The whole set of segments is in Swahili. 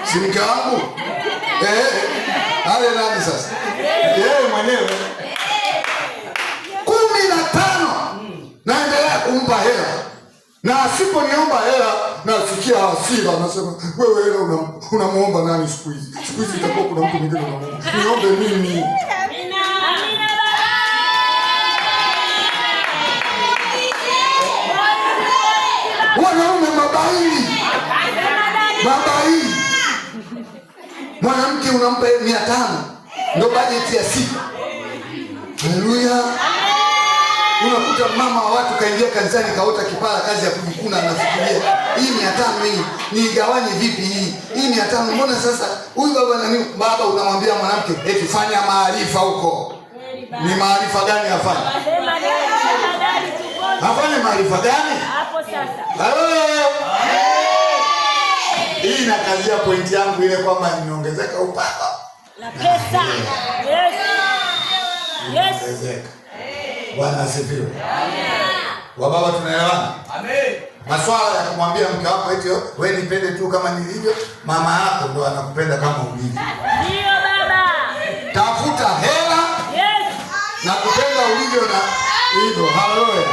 Si mke wangu? Ale nani sasa? Yeye mwenyewe. 15 naendelea kumpa hela. Na asiponiomba hela nasikia hasira, anasema wewe hela unamuomba nani siku hizi? Siku hizi itakuwa kuna mtu mwingine unamuomba. Niombe mimi. Wanaume mabaili. Mabaili. Mwanamke unampa 500. Ndio bajeti ya siku. Haleluya. Unakuta mama wa watu kaingia kanisani kaota kipara kazi ya kujikuna, anafikiria hii 500 hii niigawanye vipi hii? Hii 500 mbona sasa huyu baba nani? Baba unamwambia mwanamke eti fanya maarifa huko. Ni maarifa gani afanye? Afanye maarifa gani? Hapo sasa. Halo. Hii inakazia pointi yangu ile kwamba nimeongezeka upako. La pesa. Yes. Yes. Bwana asifiwe. Wababa tunaelewana? Amen. Maswala ya kumwambia mke wako eti wewe nipende tu kama nilivyo, mama yako ndo anakupenda kama ulivyo. Ndio baba. Tafuta hela. Yes. Na kupenda ulivyo na hivyo. Haleluya.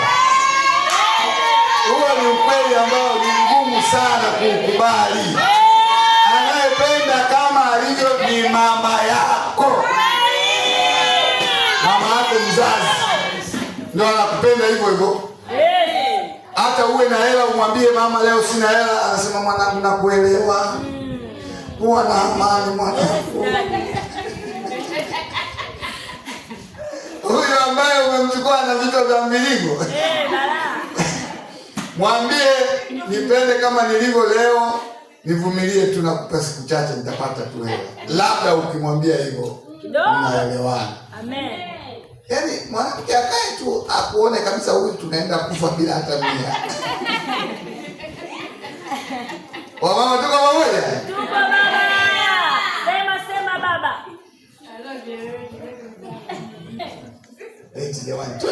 Huo ni ukweli ambao ni ngumu sana kukubali. Anayependa kama alivyo ni mama yako. Mama yako mzazi ndio anakupenda hivyo hivyo. Hata uwe na hela umwambie mama leo sina hela, anasema mwanangu nakuelewa. Kuwa na amani mwanangu. Huyo ambaye umemchukua na vitu vya mviringo. Mwambie nipende kama nilivyo leo, nivumilie tu, nakupa siku chache nitapata tu hela. Labda ukimwambia hivyo mnaelewana. Amen. Yaani mwanamke akae tu akuone kabisa huyu tunaenda kufa bila hata 100. Wamama tuko pamoja? Tuko baba. Sema baba. I love you. Eti jamani, tu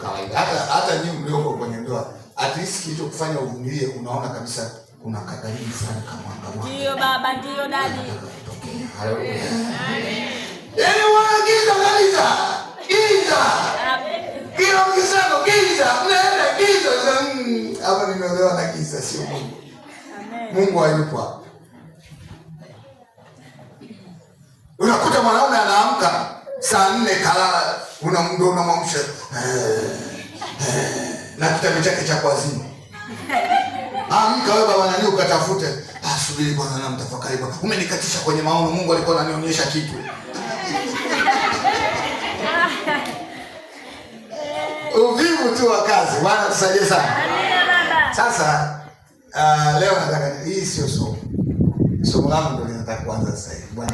kawaida. Hata nyinyi mlioko kwenye ndoa, at least kitu kufanya uvumilie, unaona kabisa kuna kadhalika fulani kama. Ndio baba, ndio dadi. Haleluya. Yaani wanagiza kabisa. Giza. Kila mkisema giza, mnaenda giza. Hapa nimeelewa na giza sio Mungu. Amen. Mungu hayupo hapa. Unakuta mwanaume anaamka saa 4 kalala, unamwamsha. Na kitabu chake cha kuazima. Amka wewe baba nani ukatafute. Subiri kwanza na mtafakari bwana. Umenikatisha kwenye maono, Mungu alikuwa ananionyesha kitu. Uvivu tu wa kazi. Bwana tusaidie sana. Sasa leo nataka hii sio somo. Somo langu ndio linataka kuanza sasa hivi. Bwana